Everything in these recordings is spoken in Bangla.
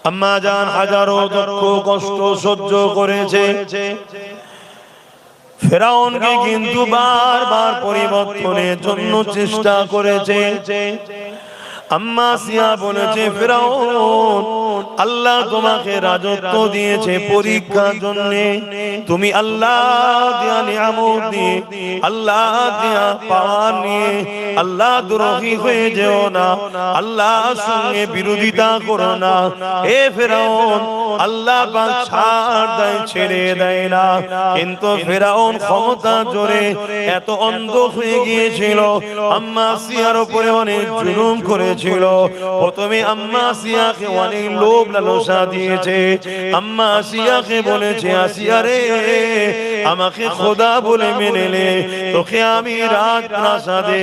আম্মা জান হাজারো দুঃখ কষ্ট সহ্য করেছে, ফেরাউনকে কিন্তু বারবার পরিবর্তনের জন্য চেষ্টা করেছে। আম্মা আসিয়া বলেছে, ফেরাউন আল্লাহ তোমাকে রাজত্ব দিয়েছে পরীক্ষার জন্য, তুমি আল্লাহ দেয়া নিয়ামত দিয়ে, আল্লাহ দেয়া পাওয়ার নিয়ে আল্লাহ দ্রোহী হয়ে যেও না, আল্লাহর সঙ্গে বিরোধিতা করো না। এ ফেরাউন আল্লাহ পাক ছাড় দেয়, ছেড়ে দেয় না। কিন্তু ফেরাউন ক্ষমতা জোরে এত অন্ধ হয়ে গিয়েছিল, আম্মা আসিয়ার উপরে অনেক জুলুম করেছিল। প্রথমে আম্মা আসিয়াকে অনেক লোভ লালসা দিয়েছে। আম্মা আসিয়াকে বলেছে, আসিয়া রে, আমাকে খোদা বলে মেনে নে, তোকে আমি রাজপ্রাসাদে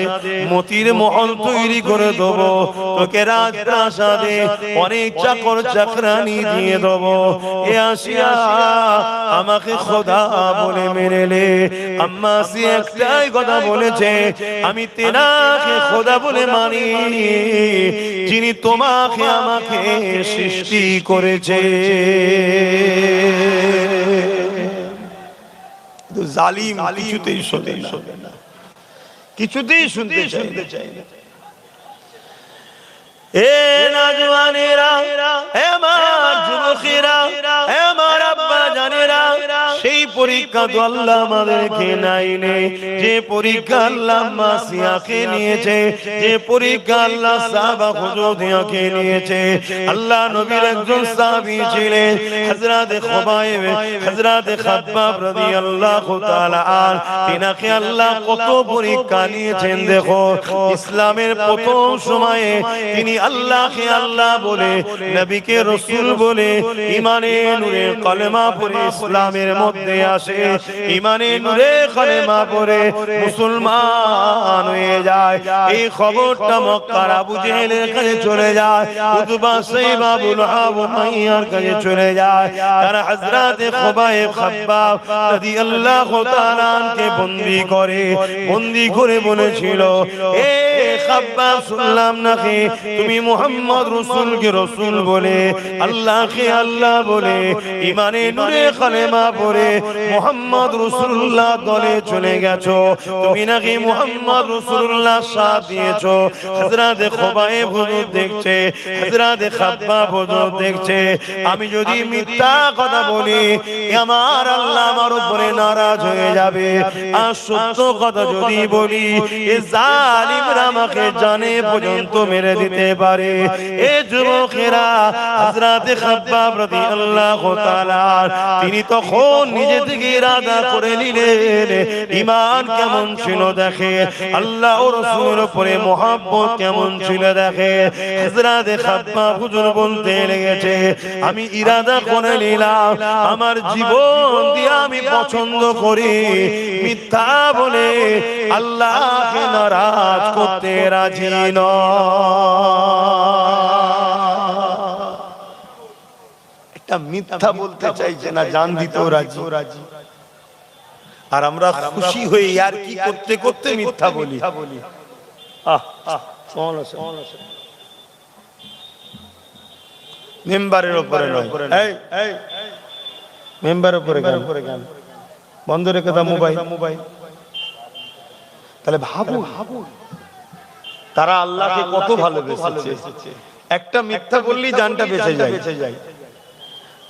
মতির মহল তৈরি করে দেবো, তোকে রাজপ্রাসাদে অনেক চাকর চাকরানি দিয়ে দেবো। এ আসিয়া, আমাকে খোদা বলে মেনে নে। আম্মা আসিয়া একটাই কথা বলেছে, আমি তেনাকে খোদা বলে মানি যিনি তোমাকে আমাকে সৃষ্টি করেছে। জালিম কিছুতেই শোনে না, কিছুতেই শুনতে চায় না। এ নওজওয়ানেরা, এ আমার যুবকেরা, এ আমার আব্বা জানেরা, সেই পরীক্ষা তো আল্লাহ আমাদেরকে নাইনে, যে পরীক্ষা আল্লাহ আম্মা আসিয়াকে নিয়েছে, যে পরীক্ষা আল্লাহ সাহাবা হুজুরকে নিয়েছে। আল্লাহ নবীর একজন সাহাবী ছিলেন হযরত খুবাইব, হযরত খাব্বাব রাদিয়াল্লাহু তাআলা আন, তিনাকে আল্লাহ কত পরীক্ষা নিয়েছেন। দেখো, ইসলামের প্রথম সময়ে তিনি আল্লাহকে আল্লাহ বলে, নবীকে রাসূল বলে, ঈমানে নূরে কলেমা পড়ে ইসলামের মধ্যে আসে, ঈমানে নূরে কলেমা পড়ে মুসলমান হয়ে যায়। এই খবরটা মক্কার আবু জেহেলের কাছে চলে যায়, উতবা সাইবা আবু লাহাব উমাইয়ার কাছে চলে যায়। তারা হযরত খুবাইব খাব্বাব রাদিয়াল্লাহু তাআলা আনকে বন্দী করে বলেছিল, এ খাব্বাব, শুনলাম নাকি তুমি মুহাম্মদ রাসূলকে রাসূল বলে, আল্লাহকে আল্লাহ বলে, ঈমানে নূরে কলেমা পড়ে মুহাম্মদ রাসূলুল্লাহ দলে চলে গেছো, তুমি নাকি মুহাম্মদ রাসূলুল্লাহ সাথ দিয়েছো। হযরত খুবাইব হুজুর দেখছে, হযরত খাব্বাব হুজুর দেখছে, আমি যদি মিথ্যা কথা বলি আমার আল্লাহ আমার উপরে নারাজ হয়ে যাবে, আর সত্য কথা যদি বলি এ জালিমরা আমাকে জানে পর্যন্ত মেরে দিতে পারে। এ যুবকেরা, হযরত খাব্বাব রাদিয়াল্লাহু তাআলা তিনি তখন নিজে থেকে ইরাদা করে নিলেন, ঈমান কেমন ছিল দেখে, আল্লাহ ও রাসূলের উপরে মহব্বত কেমন ছিল দেখে। হযরত খাব্বাব হুজুর বলতে লেগেছে, আমি ইরাদা করে নিলাম আমার জীবন দিয়ে আমি পছন্দ করি মিথ্যা বলে আল্লাহকে নারাজ করতে রাজি একটা মিথ্যা বলতে চাইছে না, জান দিতেও রাজি। আর আমরা খুশি হয়ে আর কি করতে করতে মিথ্যা বলি। মেম্বারের উপরে নয়, মেম্বারের উপরে গান বন্ধ রেখে দাও মোবাইল। তাহলে ভাবো তারা আল্লাহকে কত ভালোবেসেছে। একটা মিথ্যা বললেই জানটা বেঁচে যায়।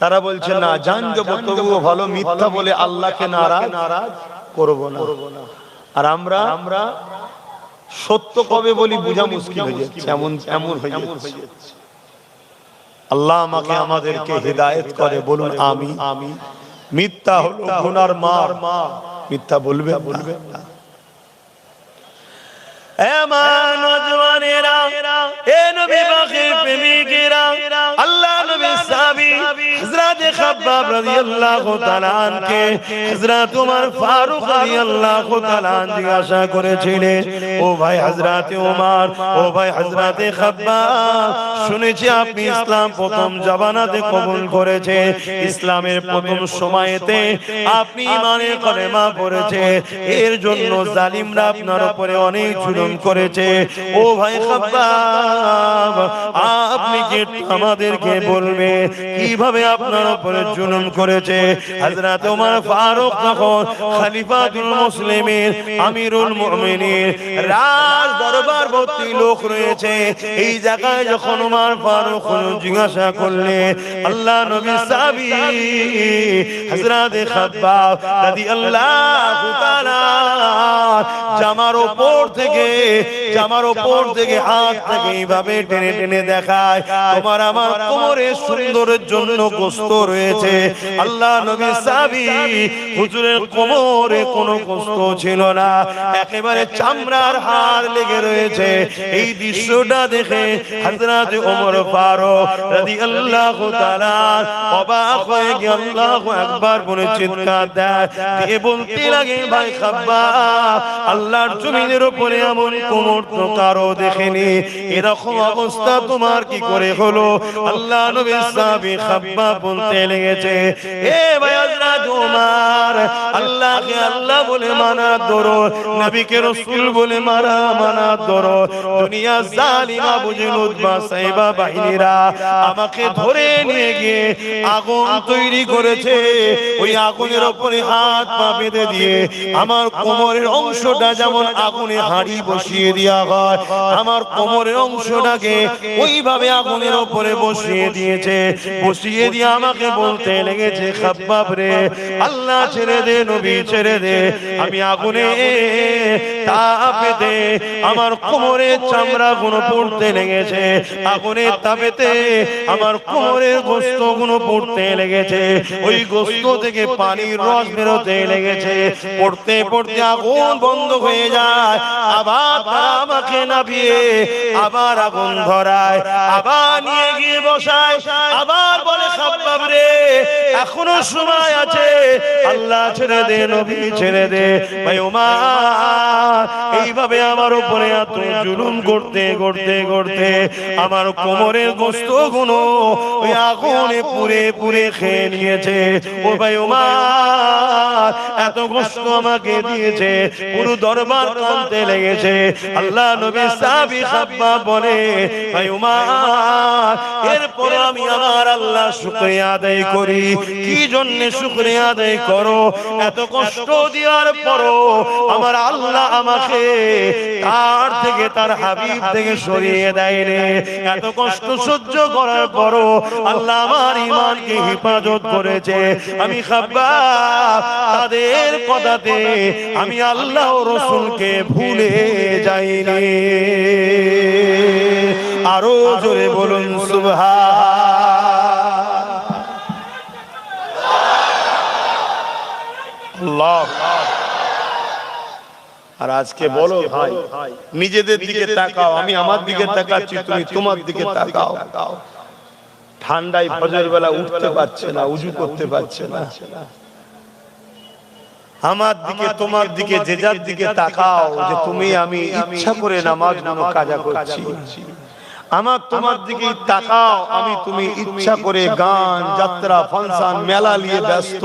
তারা বলছে না, জান দেবো তবুও ভালো, মিথ্যা বলে আল্লাহকে নারাজ করব না। আর আমরা সত্য কবে বলি বোঝা মুশকিল হয়ে যাচ্ছে, এমন হয়ে যাচ্ছে। আল্লাহ আমাকে আমাদেরকে হিদায়াত করে, বলুন আমি। মিথ্যা হলো গুনার মা, মিথ্যা বলবে না। আল্লাহ নবী সাহাবী হযরত খাব্বাব রাদিয়াল্লাহু তাআলা আনকে হযরত ওমর ফারুক রাদিয়াল্লাহু তাআলা আন জিজ্ঞাসা করেছিলেন, ও ভাই হযরত ওমর, ও ভাই হযরত খাব্বাব, শুনেছি আপনি ইসলাম প্রথম জামানাতে কবুল করেছে, ইসলামের প্রথম সময়েতে আপনি ঈমানের কলেমা পড়েছে, এর জন্য জালিমরা আপনার উপরে অনেক জুলুম করেছে। ও ভাই খাব্বাব, আপনি কি আমাদেরকে বলবে কিভাবে আপনার উপরে জুলুম করেছে? হযরত ওমর ফারুক তখন খলিফাতুল মুসলিমিন, আমিরুল মুমিনিন, রাজ দরবার ভর্তি লোক রয়েছে। এই জায়গায় যখন ওমর ফারুক জিজ্ঞাসা করলে, আল্লাহ নবী সাহাবী হযরত খাব্বাব রাদিয়াল্লাহু তাআলা জামার উপর থেকে হাত থেকে এইভাবে টেনে টেনে দেখায়, তোমার আমার কোমরের সুন্দরের জন্য গোশত রয়েছে। আল্লাহ নবী সাহাবী হুজুরের কোমরে কোনো গোশত ছিল না, একেবারে চামড়ার হাড় লেগে রয়েছে। এই দৃশ্যটা দেখে হযরত ওমর ফারুক রাদিয়াল্লাহু তাআলা অবাক হয়ে গিয়ে আল্লাহু আকবার বলে চিৎকার দেয়, দিয়ে বলতে লাগে, ভাই খাব্বাব, আল্লাহর জমিনের উপরে এমন কোমর তো কারো দেখেনি, এরকম অবস্থা তোমার কি করে হলো? আল্লাহ নবী সাহাবী খাব্বাব বলতে লেগেছে, এ ভাই হযরত ওমর, আল্লাহকে আল্লাহ বলে মানা ধরো, নবীকে রাসূল বলে মানা ধরো। দুনিয়া জালিমা বুঝিল উতবা সাইবা বাহিনীরা আমাকে ধরে নিয়ে গিয়ে আগুন তৈরি করেছে, ওই আগুনের উপরে হাত পা বেঁধে দিয়ে আমার কোমরের অংশটা যেমন আগুনে হাঁড়ি বসিয়ে দেওয়া হয়, আমার কোমরের অংশটাকে ওইভাবে আগুনের উপরে বসিয়ে দিয়েছে। বসিয়ে দিয়ে আমাকে বলতে লেগেছে, খাব্বাব রে, আল্লাহ ছেড়ে দে, নবী ছেড়ে দে, আমি আগুনে তাপেতে আমার কোমরের চামড়া গুলো পড়তে লেগেছে, আগুনের তাপেতে আমার কোমরের গোশত গুলো পড়তে লেগেছে, ওই গোশত থেকে পানির রস বেরোতে লেগেছে। পড়তে পড়তে আগুন বন্ধ হয়ে যায়, আবার তারা আমাকে নামিয়ে আবার আগুন ধরায়, আবার নিয়ে গিয়ে বসায়, আবার বলে, খাব্বাব রে, এখনো সময় আছে, আল্লাহ ছেড়ে দে, নবী ছেড়ে দে। ভাই ওমর এইভাবে আমার উপরে এত জুলুম করতে করতে করতে আমার কোমরের গোশত গুলো ওই আগুনে পুড়ে পুড়ে খেয়ে নিয়েছে। ও ভাই ওমর এত গোশত আমাকে দিয়েছে, পুরো দরবার কাঁদতে লেগেছে। আল্লাহ নবী সাহাবী খাব্বাব বলে, ভাই ওমর, এরপর আমি আমার আল্লাহ শুকরিয়া আদায় করি। কি জন্য শুকরিয়া আদায় করো? এত কষ্ট দেওয়ার পরও আমার আল্লাহ আমাকে তার থেকে, তার হাবিব থেকে সরিয়ে দেয় রে। এত কষ্ট সহ্য করার পরও আল্লাহ আমার ঈমানকে হেফাজত করেছে। আমি খাব্বাব তাদের কথাতে আমি আল্লাহ ও রাসূলকে ভুলে যাইনি। আরো জোরে বলুন সুবহানাল্লাহ। আর আজকে বলো ভাই, নিজেদের দিকে তাকাও, আমি আমার দিকে তাকাচ্ছি, তুমি তোমার দিকে তাকাও। ঠান্ডায় ফজর বেলা উঠতে পারছে না, উজু করতে পারছে না। আমার দিকে তোমার দিকে যে যার দিকে তাকাও, যে তুমি আমি ইচ্ছা করে নামাজগুলো কাজা করছি। আমার তোমার দিকে তাকাও, আমি তুমি ইচ্ছা করে গান, যাত্রা, ফাংশন, মেলা নিয়ে ব্যস্ত।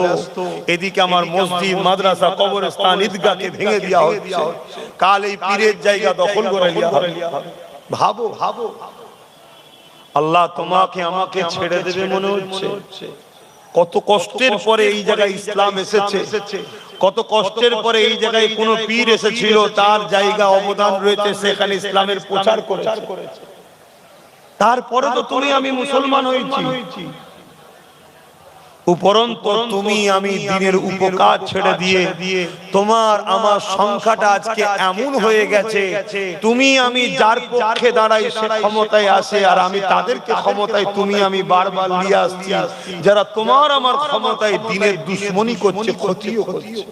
এদিকে আমার মসজিদ, মাদ্রাসা, কবরস্থান, ঈদগাহকে ভেঙে দেওয়া হচ্ছে। কাল এই পীরের জায়গা দখল করে নেওয়া হবে। ভাবো ভাবো, আল্লাহ তোমাকে আমাকে ছেড়ে দেবে মনে হচ্ছে? কত কষ্টের পরে এই জায়গায় ইসলাম এসেছে, কত কষ্টের পরে এই জায়গায় কোন পীর এসেছিল, তার জায়গা অবদান রয়েছে, সেখানে ইসলামের প্রচার করেছে। তারপরে তো তুমি আমি মুসলমান হয়েছি। উপরন্তু তুমি আমি দিনের উপকার ছেড়ে দিয়ে তোমার আমার সংখ্যাটা আজকে এমন হয়ে গেছে, তুমি আমি যার পক্ষে দাঁড়াই সে ক্ষমতায় আসে, আর আমি তাদেরকে ক্ষমতায় তুমি আমি বারবার নিয়ে আসছি, যারা তোমার আমার ক্ষমতায় দিনের দুশ্মনী করছে, ক্ষতিও করছে।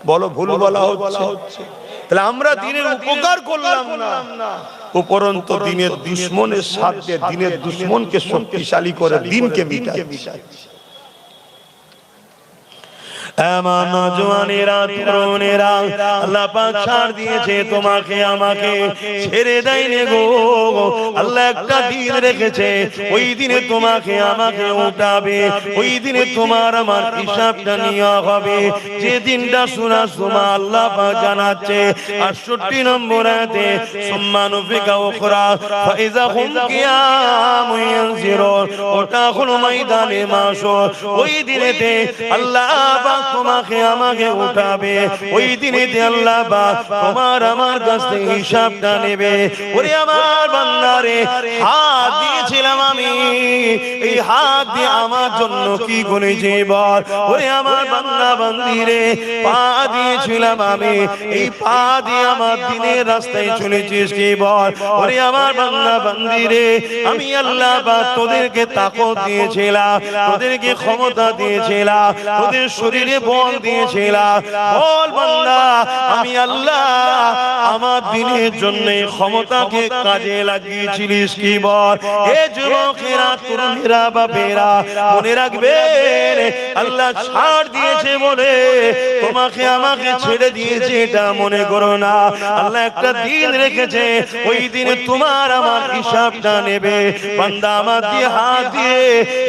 বলো ভুল বলা হচ্ছে? তাহলে আমরা দিনের উপকার করলাম না, উপরন্তু দিনের দুশ্মনের সাথে দিনের দুশ্মনকে শক্তিশালী করে দিনকে মিটাচ্ছি। আমার নওজওয়ানেরা তরুণেরা আল্লাহ পাক ছাড় দিয়েছে তোমাকে আমাকে ছেড়ে দেয়নি গো আল্লাহ একটা দিন রেখেছে ওই দিনে তোমাকে আমাকে উঠাবে ওই দিনে তোমার আমার হিসাবটা নেওয়া হবে যে দিনটা শোনা সুমা আল্লাহ পাক জানাচ্ছে 68 নম্বর আয়াতে সুম্মানু ফিকা উখরা ফাইজা হুম কিয়ামুন ইয়ানজিরুন ওটা হলো ময়দানে মাশর ওই দিনেতে আল্লাহ পাক তোমাকে আমাকে উঠাবে ওই দিনেতে আল্লাহ পাক তোমার আমার কাছ থেকে হিসাবটা নেবে ওরে আমার বান্দারে হাত দিয়েছিলাম আমি এই হাত দিয়ে আমার জন্য কি করেছি বল ওরে আমার বান্দা বান্দিরে পা দিয়েছিলাম আমি এই পা দিয়ে আমার দিনের রাস্তায় চলেছিস কি বল ওরে আমার বান্দা বান্দিরে আমি আল্লাহ পাক তোদেরকে তাকত দিয়েছিলাম তোদেরকে ক্ষমতা দিয়েছিলাম তোদের শরীরে বল দিয়েছিলাম বল বান্দা আমি আল্লাহ আমার দিনের জন্য ক্ষমতাকে কাজে লাগিয়েছিলিস কি বল এ যুবকেরা তরুণেরা বাপেরা মনে রাখবেন আল্লাহ ছাড় দিয়েছে বলে তোমাকে আমাকে ছেড়ে দিয়েছে এটা মনে করো না আল্লাহ একটা দিন রেখেছে ওই দিনে তোমার আমার হিসাবটা নেবে বান্দা আমার দিয়ে হাত দিয়ে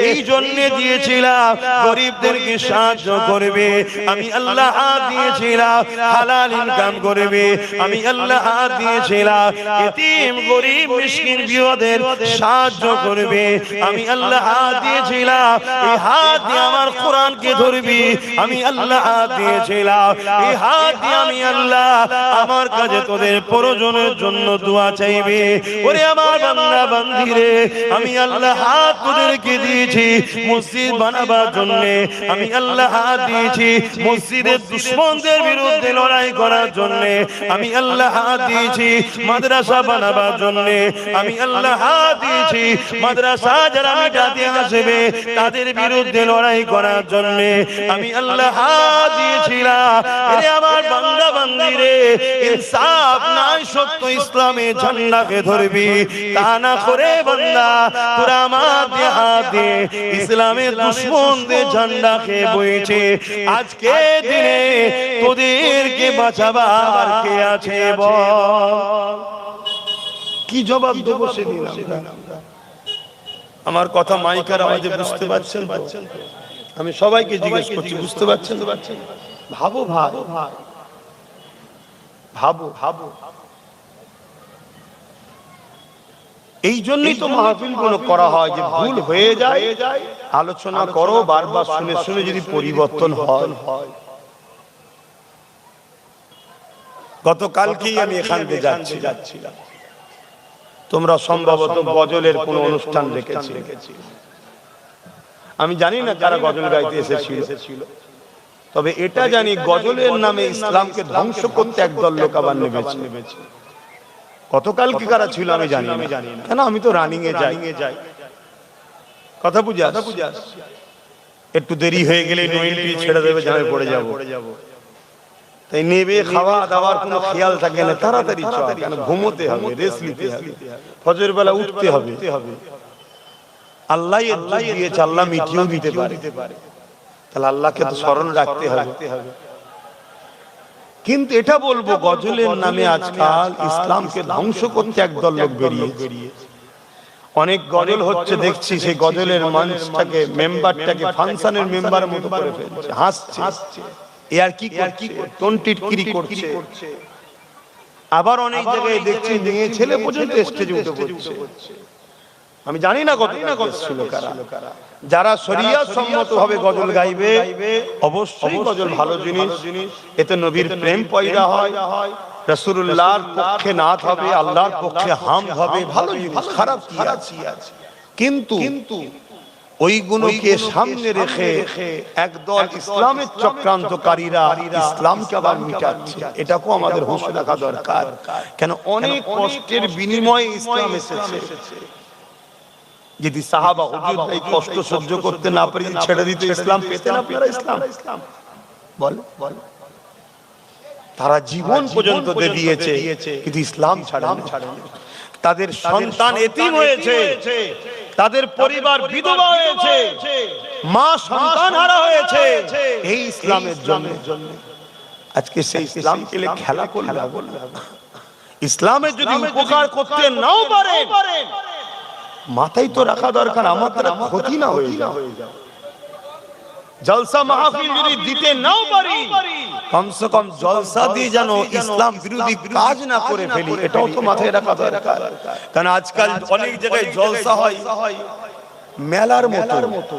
এই জন্য দিয়েছিলাম গরিবদেরকে সাহায্য করবে আমি আল্লাহ হাত দিয়েছিলাম হালাল ইনকাম করবে আমি আল্লাহ হাত দিয়েছিলাম এতিম গরিব মিসকিন বিধবাদের সাহায্য করবে আমি আল্লাহ হাত দিয়েছিলাম এই হাত দিয়ে আমার কোরআনকে ধরবি আমি আল্লাহ হাত দিয়েছিলাম এই হাত দিয়ে আমি আল্লাহ আমার কাছে তোদের প্রয়োজনের জন্য দোয়া চাইবে ওরে আমার বান্দা বান্দিরে আমি আল্লাহ হাত তোদেরকে দিয়েছি মসজিদ বানাবার জন্য আমি আল্লাহ হাত দিয়েছি মসজিদের দুশমনদের বিরুদ্ধে লড়াই করার জন্য আমি আল্লাহ হাত দিয়েছি মাদ্রাসা বানাবার জন্য আমি আল্লাহ হাত দিয়েছি মাদ্রাসা যারা মিটাতে আসবে তাদের বিরুদ্ধে লড়াই করার জন্য আমি আল্লাহ হাত দিয়েছিলাম এরে আমার বান্দা বান্দিরে ইনসাফ নাই সত্য ইসলামের ঝান্ডাকে ধরবি তা না করে বান্দা তোরা আমার দিয়ে হাত দিয়ে ইসলামের দুশমনদের ঝান্ডাকে বইছে আজকে দিনে তোদেরকে বাঁচাবার কে আছে বল কি জবাব দেবো সেদিন আমার কথা মাইকার আওয়াজে বুঝতে পারছেন আমি সবাইকে জিজ্ঞেস করছি বুঝতে পারছেন ভাবো ভাবো ভাবো ভাবো এই জন্যই তো মাহফিল গুলো করা হয় যে ভুল হয়ে যায় আলোচনা করো বারবার শুনে শুনে যদি পরিবর্তন হয় গতকালকেই আমি এখান থেকে যাচ্ছিলাম তোমরা সম্ভবত গজলের কোন অনুষ্ঠান রেখেছি আমি জানি না কারা গজল গাইতে এসেছিল তবে এটা জানি গজলের নামে ইসলামকে ধ্বংস করতে একদল লোক আবার নেমেছে গতকাল কি কারা ছিল আমি জানি না কেন আমি তো রানিং এ যাই কথা বুঝে একটু দেরি হয়ে গেলে নইনটি ছেড়ে দেবে জামে পড়ে যাবো তাই নেবে খাওয়া দাওয়ার কোনো খেয়াল থাকে না তাড়াতাড়ি চল কেন ঘুমোতে হবে রেস্ট নিতে হবে ফজর বেলা উঠতে হবে আল্লাহ দিয়েছে আল্লাহ মিটিয়েও দিতে পারে তাহলে আল্লাহকে তো স্মরণ রাখতে হবে কিন্তু এটা বলবো গজলের নামে আজকাল ইসলামকে ধ্বংস করতে একদল লোক বেরিয়েছে অনেক গজল হচ্ছে দেখছি সেই গজলের মঞ্চটাকে মেম্বারটাকে ফাংশনের মেম্বারের মতো করে ফেলছে হাসছে আর কি টন্টিটকিরি করছে আবার অনেক জায়গায় দেখছি মেয়ে ছেলে পর্যন্ত স্টেজে উঠে পড়ছে আমি জানি না কত ছিল কারা যারা শরিয়ত সম্মতভাবে গজল গাইবে অবশ্যই গজল ভালো জিনিস এতে নবীর প্রেম পয়দা হয় রাসূলুল্লাহর পক্ষে নাত হবে আল্লাহর পক্ষে হাম হবে ভালো জিনিস খারাপ কি আছে কিন্তু ওইগুলোকে সামনে রেখে একদল ইসলামের চক্রান্তকারীরা ইসলামকে আবার মিটাচ্ছে এটাকেও আমাদের হুঁশ রাখা দরকার কেন অনেক কষ্টের বিনিময়ে ইসলাম এসেছে যদি সাহাবা হুজুর এই কষ্ট সহ্য করতে না পারি ছেড়ে দিতে ইসলাম পেতেন আপনারা ইসলাম বল তারা জীবন পর্যন্ত দিয়েছে কিন্তু ইসলাম ছাড়েন তাদের সন্তান এতিম হয়েছে তাদের পরিবার বিধবা হয়েছে, মা সন্তান হারা হয়েছে এই ইসলামের জন্য। আজকে সেই ইসলামকে খেলা করলে ইসলামের যদি উপকার করতে নাও পারে মাথায় তো রাখা দরকার আমার দ্বারা ক্ষতি না হয়ে যায়। জলসা মাহফিল যদি দিতে নাও পারি কমসে কম জলসা দিয়ে যেন ইসলাম বিরোধী কাজ না করে ফেলি, এটাও তো মাথায় রাখা দরকার। কারণ আজকাল অনেক জায়গায় জলসা হয় মেলার মতো,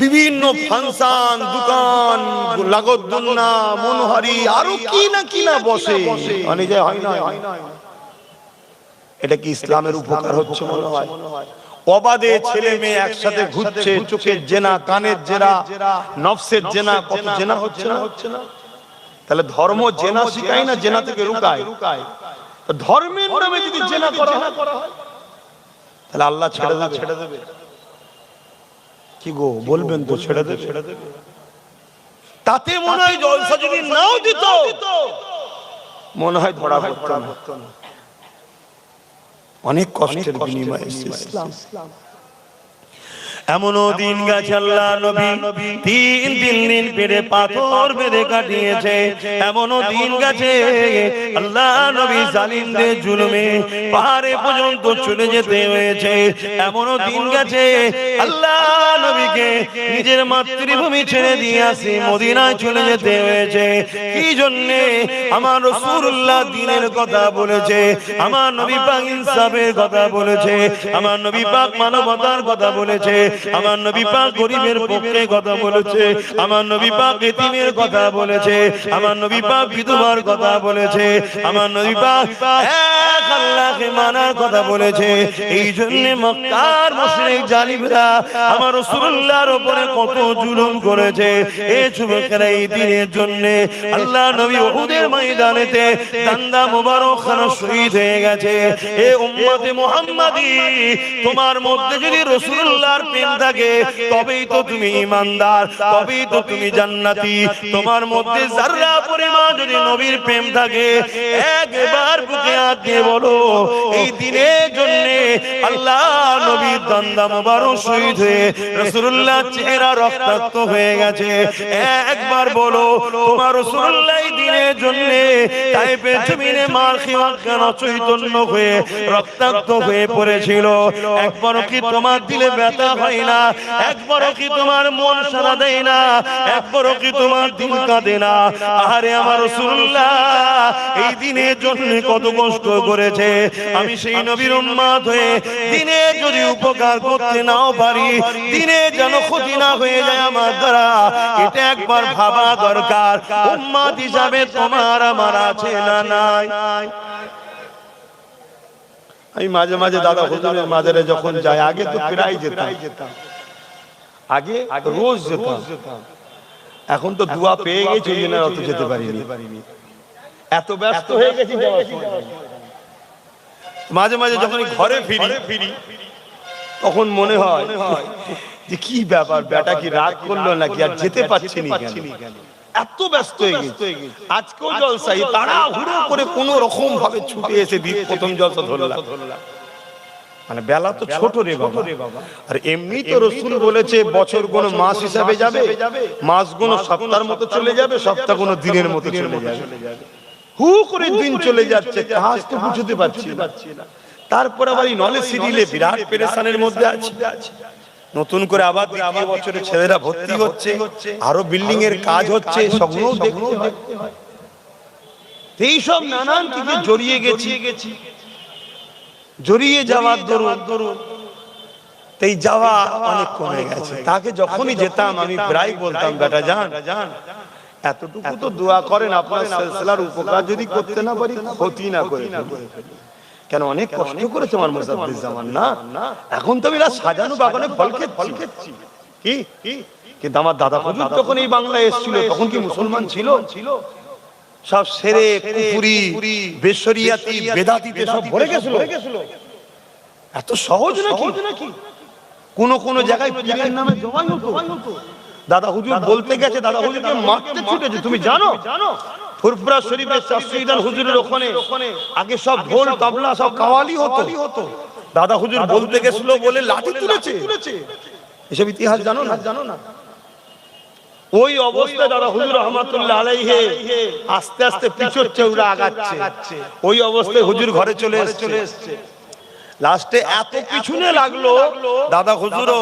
বিভিন্ন ফাংশন, দোকান, লাগতদোলনা, মনোহারি, আরো কি না বসে, অনেক জায়গায় হয় না। এটা কি ইসলামের উপকার হচ্ছে মনে হয়? অবাধে ছেলে মেয়ে একসাথে ঘুরছে, চোখের জেনা, কানের জেনা, নফসের জেনা, কত জেনা হচ্ছে না? তাহলে ধর্ম জেনা শিখায় না, জেনা থেকে রুকায়। ধর্মের নামে যদি জেনা করা হয় তাহলে আল্লাহ ছেড়ে দেবে? কি গো বলবেন তো ছেড়ে দেবে? তাতে মনে হয় জলসা যদি নাও দিত মনে হয় ধরা পড়তো না। অনেক কষ্টের বিনিময়ে ইসলাম। এমনও দিন গেছে আল্লাহ নবী 3 দিন পেরে পাথর বেঁধে কাটিয়েছে। এমনও দিন গেছে আল্লাহ নবী জালিমদের জুলুমে পাহাড়ে পর্যন্ত চলে যেতে হয়েছে। এমনও দিন গেছে আল্লাহ নবীকে নিজের মাতৃভূমি ছেড়ে দিয়ে আসি মদিনায় চলে যেতে হয়েছে। কি জন্যে? আমার রাসূলুল্লাহ দ্বীনের কথা বলেছে, আমার নবী পাক ইনসাফের কথা বলেছে, আমার নবী পাক মানবতার কথা বলেছে, আমার নবী পাক গরিবের পক্ষে কথা বলেছে, আমার নবী পাক এতিমের কথা বলেছে, আমার নবী পাক বিধবার কথা বলেছে, আমার নবী পাক এক আল্লাহকে মানার কথা বলেছে। এই জন্য মক্কার মুশরিক জালিমরা আমার রাসূলুল্লাহর উপরে কত জুলুম করেছে। এই যুবকেরা এই দিনের জন্য আল্লাহ নবী উহুদের ময়দানেতে দান্দা মুবারক খানা শহীদ হয়ে গেছে। এ উম্মতে মুহাম্মাদি, তোমার মধ্যে যদি রাসূলুল্লাহর প্রেম থাকে তবেই তো তুমি ঈমানদার, তবেই তো তুমি জান্নাতি। তোমার মধ্যে যারা পরিমাণ যদি নবীর প্রেম থাকে একবার বুকে হাত দিয়ে বলো এই দিনের জন্য আল্লাহ নবীর দান্দা মুবারক শহীদ হয়ে রাসূলুল্লাহ চেহারা রক্তাক্ত হয়ে গেছে। একবার বলো তোমার রাসূলুল্লাহ এই দিনের জন্য তায়েফের জমিনে মার খেয়ে কেন চৈতন্য হয়ে রক্তাক্ত হয়ে পড়েছিল। একবারও কি তোমার দিলে ব্যথা হয় না? একবারও কি তোমার মন সাড়া দেয় না? একবারও কি তোমার দিল কাঁদে না? আরে আমার রাসূলুল্লাহ এই দিনের জন্য কত কষ্ট করেছে। আমি সেই নবীর উম্মত হয়ে দিনে যদি উপকার করতে নাও পারি, দিনে যেন ক্ষতি না হয়ে যায় আমার দ্বারা, এটা একবার ভাবা দরকার। উম্মত হিসাবে তোমার আমার আছে না নাই? আমি মাঝে মাঝে দাদা হুজুরের মাজারে যখন যাই, আগে তো প্রায় যেতাম, আগে রোজ যেতাম। এখন তো দোয়া পেয়ে গেছি ওই জন্য অত যেতে পারিনি, এত ব্যস্ত হয়ে গেছি। মাঝে মাঝে যখন ঘরে ফিরি তখন মনে হয় যে কি ব্যাপার, বেটা কি রাগ করলো নাকি, আর যেতে পারছি না কেন, এত ব্যস্ত হয়ে গেছে। আজকেও জলসাই তাড়াহুড়ো করে কোন রকম ভাবে ছুটে এসে প্রথম জলসা ধরলাম। মানে বেলা তো ছোট রে বাবা। আর এমনি তো রাসূল বলেছে বছর কোন মাস হিসাবে যাবে, মাস কোন সপ্তাহের মতো চলে যাবে, সপ্তাহ কোন দিনের মতো চলে যাবে। হু করে দিন চলে যাচ্ছে, কাজ তো বুঝতে পারছি না। তারপর আবার এই নলেজ সিডিলে বিরাট পেরেশানের মধ্যে আছে। নতুন করে আবার দ্বিতীয় বছরে ছেলেরা ভর্তি হচ্ছে, আরো বিল্ডিং এর কাজ হচ্ছে, সবগুলো দেখতে হয়। এই সব নানান দিকে জড়িয়ে গেছি, জড়িয়ে যাওয়ার দরুন তাই যাওয়া অনেক কমে গেছে। তাকে যখনই যেতাম আমি প্রায় বলতাম, বেটা যান এতটুকু তো দোয়া করেন আপনার সিলসিলার উপকার যদি করতে না পারি, ক্ষতি না করে। কেন অনেক কষ্ট করেছে আমার মুসাদ্দিদ জামান না, এখন তো আমি সাজানো বাগানে ফল খেচ্ছি। কি কিন্তু আমার দাদা হুজুর তখন এই বাংলায় এসেছিল, তখন কি মুসলমান ছিল? সব সেরে কুফরি, বেশরিয়াতি, বেদাতিতে সব ভরে গেছিল। এত সহজ নাকি? কোন জায়গায় পীরের নামে জবাই হতো। দাদা হুজুর বলতে গেছে, দাদা হুজুরকে মারতে ছুটেছে। তুমি জানো ফুরফুরা শরীফের শাস্ত্রীদান হুজুরের ওখানে আগে সব ঢোল তবলা সব কাওয়ালি হতো। দাদা হুজুর বলতে গেছিল বলে লাঠি তুলেছে, এসব ইতিহাস জানো না? ওই অবস্থায় দাদা হুজুর রহমাতুল্লাহ আলাইহি আস্তে আস্তে পিছর চৌড়া আগাচ্ছে, ওই অবস্থায় হুজুর ঘরে চলে এসেছে। লাস্টে এত পিছনে লাগলো, দাদা হুজুরও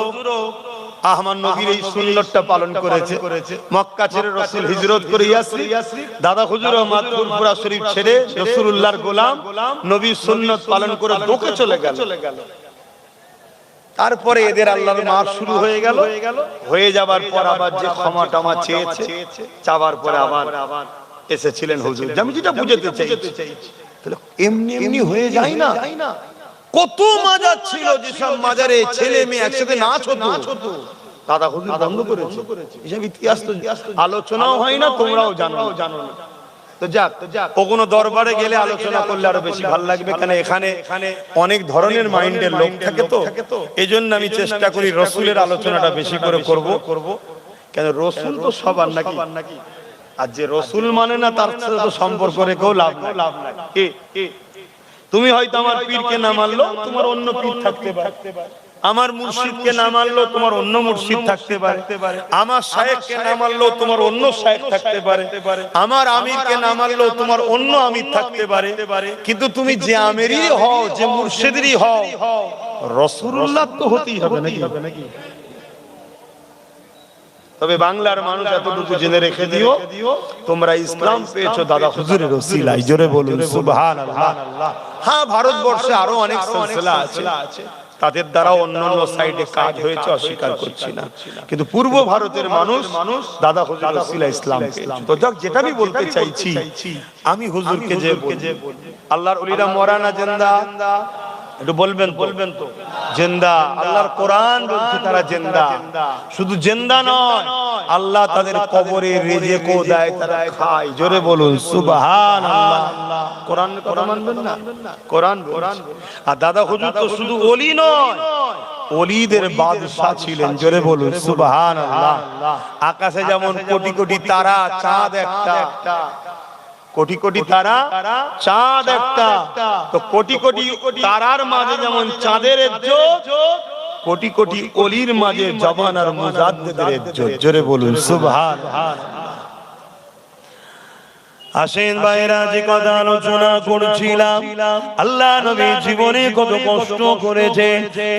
আমার নবীর এই সুন্নতটা পালন করেছে। মক্কা ছেড়ে রাসূল হিজরত করে ইয়াসরিব, দাদা হুজুরও মাদপুরা শরীফ ছেড়ে রাসূলুল্লাহর গোলাম নবীর সুন্নত পালন করে দোকে চলে গেল। তারপরে এদের আল্লাহর মার শুরু হয়ে গেল, হয়ে যাবার পর আবার যে ক্ষমা টমা চেয়েছে, চাওয়ার পরে আবার এসেছিলেন হুজুর। আমি যেটা বুঝাতে চাইছি, তাহলে এমনি এমনি হয়ে যায় না। কত মাজার ছিল, যেসব মাজারে ছেলে মেয়ে একসাথে নাচ হতো, দাদা হুজুর বন্ধ করেছে। এসব ইতিহাস তো আলোচনাও হয় না, তোমরাও জানো না। তো যাক, কোনো দরবারে গেলে আলোচনা করলে আরো বেশি ভালো লাগবে, কারণ এখানে অনেক ধরনের মাইন্ডের লোক থাকে, তো এই জন্য আমি চেষ্টা করি রসুলের আলোচনাটা বেশি করে করব। কেন রসুল তো সবার নাকি, আর যে রসুল মানে না তার সাথে তো সম্পর্ক রেখেও লাভ নাই। তুমি হয়তো আমার পীরকে না মানলো, তোমার অন্য পীর থাকতে পারে, আমার মুর্শিদকে না মানলো তোমার অন্য মুর্শিদ থাকতে পারে, আমার শায়েখকে না মানলো তোমার অন্য শায়েখ থাকতে পারে, আমার আমিরকে না মানলো তোমার অন্য আমির থাকতে পারে, কিন্তু তুমি যে আমিরই হও, যে মুর্শিদেরই হও, রাসূলুল্লাহ তো হতেই হবে নাকি? তবে বাংলার মানুষ এতটুকু জেনে রেখে দিও, তোমরা ইসলাম পেয়েছো দাদা হুজুরের ওসিলায়। জোরে বলুন সুবহানাল্লাহ। হ্যাঁ, ভারতবর্ষে আরো অনেক সিলসিলা আছে, তাদের দ্বারা অন্যান্য সাইডে কাজ হয়েছে, অস্বীকার করছি না, কিন্তু পূর্ব ভারতের মানুষ দাদা হুজুরের ওসিলায় ইসলাম পেয়েছে। তো যাক, যেটা আমি বলতে চাইছি, আমি হুজুরকে যে আল্লাহর ওলিরা মরা না জিন্দা, একটু বলবেন তো জিন্দা। আল্লাহর কোরআন বলছে তারা জিন্দা, শুধু জিন্দা নয়, আল্লাহ তাদের কবরে রিজিকও দেয়, তারা খায়। জোরে বলুন সুবহানাল্লাহ। কোরআন কথা মানবেন না? কোরআন। আর দাদা হুজুর তো শুধু ওলি নয়, ওলিদের বাদশা ছিলেন। জোরে বলুন সুবহানাল্লাহ। আকাশে যেমন কোটি কোটি তারা, চাঁদ একটা, কোটি কোটি তারা, চাঁদ একটা, তো কোটি কোটি তারার মাঝে যেমন চাঁদের ইজ্জত, কোটি কোটি ওলির মাঝে জবান আর মুজাদ্দিদের ইজ্জত। জোরে বলুন সুবহানাল্লাহ। আসেন ভাইরা, যে কথা আলোচনা করছিলাম, আল্লাহ নবী জীবনে কত কষ্ট করেছে,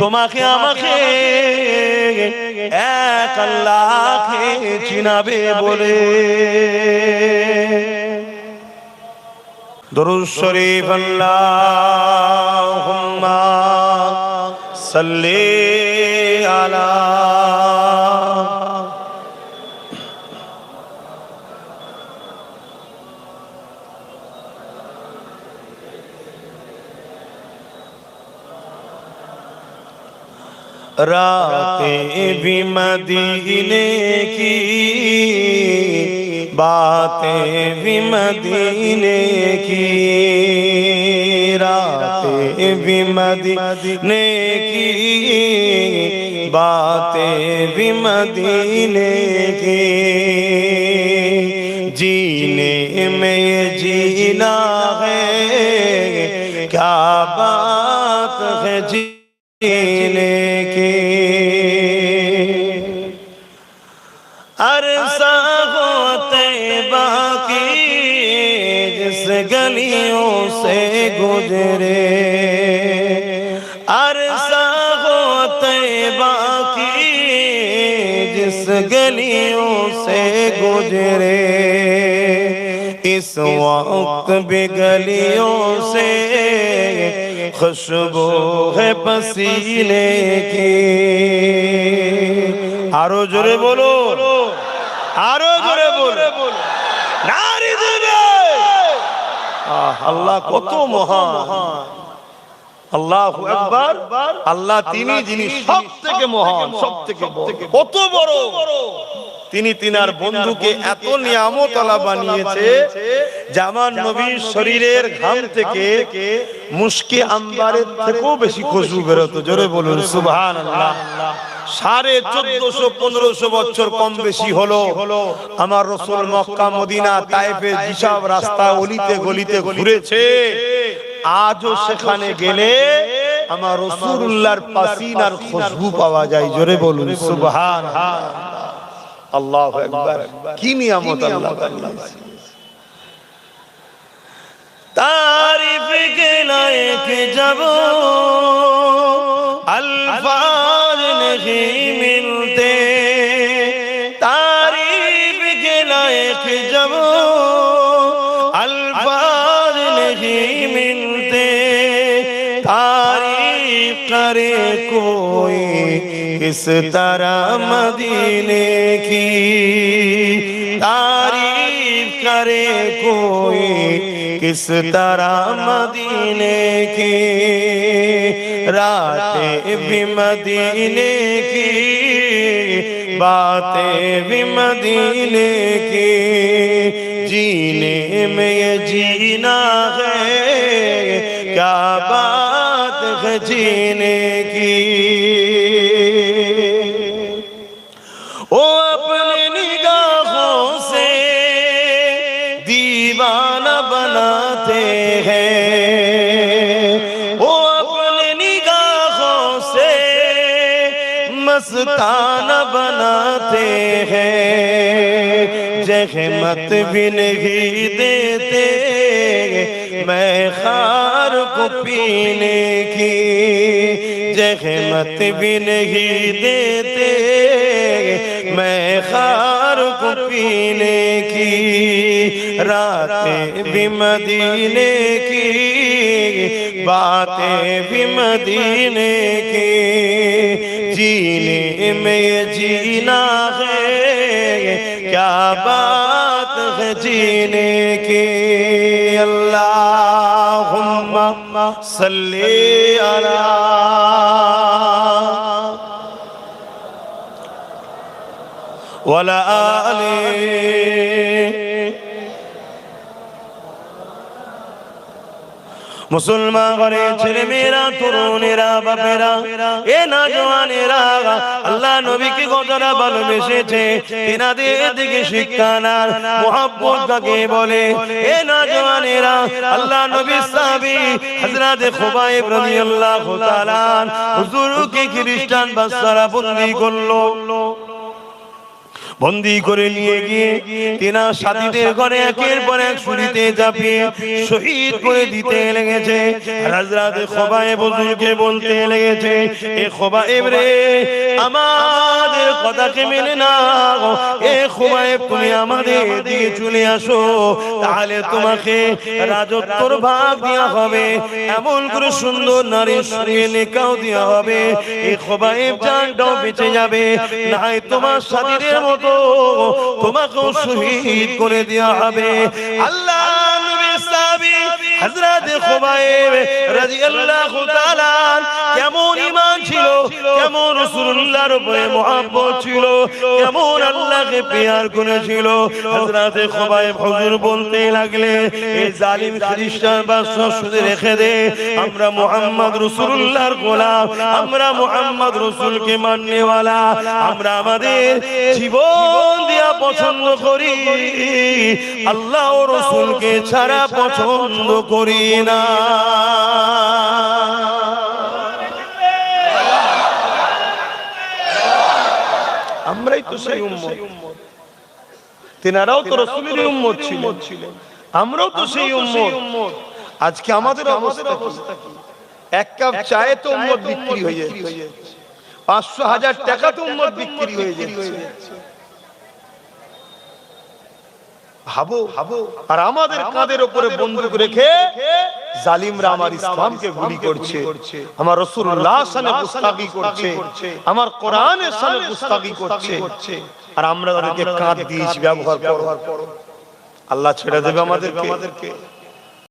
তোমাকে আমাকে এক আল্লাহকে চিনাবে বলে। দুরূদ শরীফ আল্লাহুম্মা সাল্লি আলা रातें भी मदीने की, बातें भी मदीने की, रातें भी मदीने की, बातें भी मदीने की, जीने में जीना है, क्या बात है जीने की, अरसा होते बाकी जिस गलियों से गुजरे, अरसा होते बाकी जिस गलियों से गुजरे, इस वक्त भी गलियों से खुशबू है पसीने की। आरो जोरे बोलो, आरो जोरे बोलो, नारी देवे। আল্লাহ কত মহান, আল্লাহু আকবার। আল্লাহ তিনি যিনি সবথেকে মহান, সবথেকে কত বড়, তিনি তিনার বন্ধুকে এত নিয়ামত আলা বানিয়েছে যে আমার নবীর শরীরের ঘাম থেকে মুশকে আম্বারের থেকেও বেশি খুশবু বেরোতো। জোরে বলুন সুবহানাল্লাহ। 1450-1500 বছর কম বেশি হলো আমার রাসূল মক্কা মদিনা তায়েফে যেসব রাস্তা অলিতে গলিতে ঘুরেছে, আজও সেখানে গেলে আমার রাসূলুল্লাহর পাসিনার খুশবু পাওয়া যায়। জোরে বলুন সুবহানাল্লাহ, আল্লাহু আকবার। কি নিয়ামত আল্লাহ তাআলা। तारीफ के लायक जब अल्फाज नहीं मिलते, तारीफ के लायक जब अल्फाज नहीं मिलते, तारीफ करे कोई किस तरह मदीने की, तारीफ करे कोई किस तरह मदीने की, रातें भी मदीने की, बातें भी मदीने की, जीने में ये जीना है, क्या बात है जीने की। ओ अपने निगाहों से दीवाना बनाते हैं, वो अपनी निगाहों से मस्ताना बनाते हैं, जहमत भी नहीं देते मैं खार को पीने की, जहमत भी नहीं देते मैं खार को पीने की, रातें भी मदीने की, बातें भी मदीने की, जीने में ये जीना है, क्या बात है जीने की। अल्लाहुम्मा सल्ली अला वला आले। मुसलमान घरे ছেলে মেয়েরা, তরুণেরা, বাপেরা, এ নওজওয়ানেরা আল্লাহ নবীকে কতটা ভালোবেসেছে, তিনাদের দিকে শিক্ষা নার মুহাব্বত কাকে বলে। এ নওজওয়ানেরা আল্লাহ নবীর সাহাবী হযরত খুবাইব রাদিয়াল্লাহু তাআলা হুজুরকে খ্রিস্টান বাদশারা বন্দী করলো, বন্দী করে নিয়ে গিয়ে তিনা সাথীদের ঘরে একের পর এক ছুরিতে চাপিয়ে শহীদ করে দিতে লেগেছে। হযরত খুবাইব হুজুরকে বলতে লেগেছে, এ খুবাইব রে, আমাদের কথাকে মেনে নাও, এ খুবাইব তুমি আমাদের দিকে চলে আসো, তাহলে তোমাকে রাজত্বর ভাগ দেওয়া হবে, এমন করে সুন্দর নারীর সঙ্গে নিকাহ দেওয়া হবে, এ খুবাইব জানটাও বেঁচে যাবে, নাই তোমার সাথীদের মতো তোমাকেও শহীদ করে দেওয়া হবে। আল্লাহ নবীর সাহাবী হযরত খুবাইব রাদিয়াল্লাহু তাআলা কেমন ঈমান ছিল, কেমন রাসূলুল্লাহর উপরে মুহাব্বত ছিল, কেমন আল্লাহকে প্যার করেছিল। হযরত খুবাইব হুজুর বলতে লাগলে, এই জালিম খ্রিস্টান বাদশা শুধু রেখে দে, আমরা মুহাম্মদ রাসূলুল্লাহর গোলাম, আমরা মুহাম্মদ রাসূলকে মাননেওয়ালা, আমরা আমাদের জীবন দিয়া পছন্দ করি, আল্লাহ ও রাসূলকে ছাড়া পছন্দ করি না। আমরাই তো সেই উম্মত, তিনারাও তো রাসূলের উম্মত ছিলেন, আমরাও তো সেই উম্মত। আজকে আমাদের অবস্থা কি? এক কাপ চায়ে তো উম্মত বিক্রি হয়ে যাচ্ছে, 500,000 টাকা তো উম্মত বিক্রি হয়ে যাচ্ছে। ভাবো, আর আমাদের কাঁধের উপরে বন্দুক রেখে জালিমরা আমার ইসলামকে গুলি করছে, আমার রাসূলুল্লাহর শানে গুস্তাখি করছে, আমার কোরআনের শানে গুস্তাখি করছে, আর আমরা তাদেরকে কাঁধ দিয়েছি ব্যবহার করো। আল্লাহ ছেড়ে দেবে আমাদেরকে?